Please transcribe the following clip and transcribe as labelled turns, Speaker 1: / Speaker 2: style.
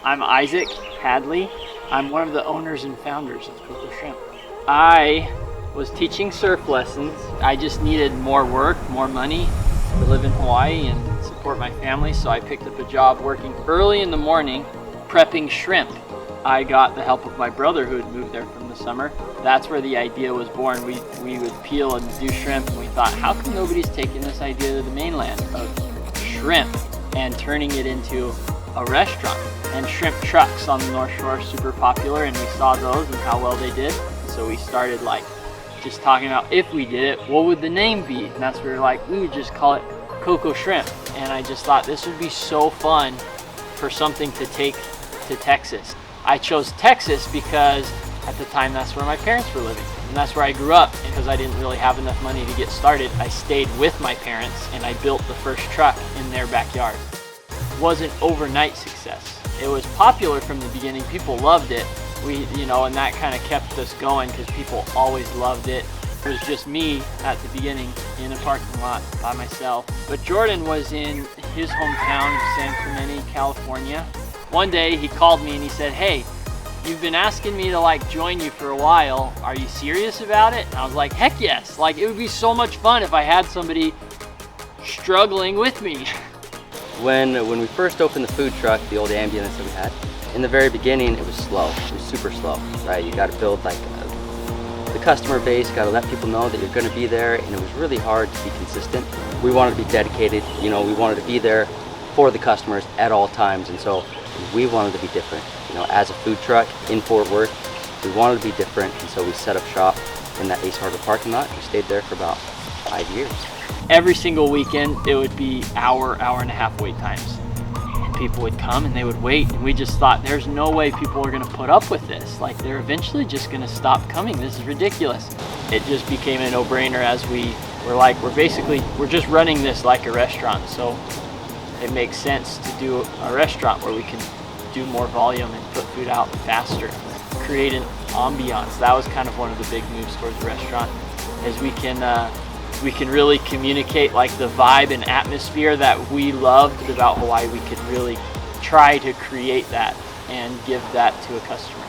Speaker 1: I'm Isaac Hadley. I'm one of the owners and founders of Coco Shrimp. I was teaching surf lessons. I just needed more work, more money to live in Hawaii and support my family, so I picked up a job working early in the morning prepping shrimp. I got the help of my brother who had moved there from the summer. That's where the idea was born. We would peel and do shrimp, and we thought, how come nobody's taking this idea to the mainland of shrimp and turning it into a restaurant? And shrimp trucks on the North Shore are super popular, and we saw those and how well they did. So we started like just talking about, if we did it, what would the name be? And that's where we were like, we would just call it Coco Shrimp. And I just thought this would be so fun for something to take to Texas. I chose Texas because at the time that's where my parents were living, and that's where I grew up. Because I didn't really have enough money to get started, I stayed with my parents and I built the first truck in their backyard. It wasn't overnight success. It was popular from the beginning. People loved it. And that kind of kept us going because people always loved it. It was just me at the beginning in a parking lot by myself. But Jordan was in his hometown of San Clemente, California. One day he called me and he said, hey, you've been asking me to join you for a while. Are you serious about it? And I was like, heck yes. It would be so much fun if I had somebody struggling with me.
Speaker 2: When we first opened the food truck, the old ambulance that we had, in the very beginning it was slow. It was super slow, right? You got to build the customer base, got to let people know that you're going to be there, and it was really hard to be consistent. We wanted to be dedicated, we wanted to be there for the customers at all times, and so we wanted to be different. As a food truck in Fort Worth, we wanted to be different, and so we set up shop in that Ace Harbor parking lot. We stayed there for about 5 years.
Speaker 1: Every single weekend, it would be hour and a half wait times. And people would come and they would wait, and we just thought, there's no way people are gonna put up with this. They're eventually just gonna stop coming. This is ridiculous. It just became a no-brainer as we're just running this like a restaurant. So it makes sense to do a restaurant where we can do more volume and put food out faster, create an ambiance. That was kind of one of the big moves towards the restaurant, is we can really communicate the vibe and atmosphere that we loved about Hawaii. We could really try to create that and give that to a customer.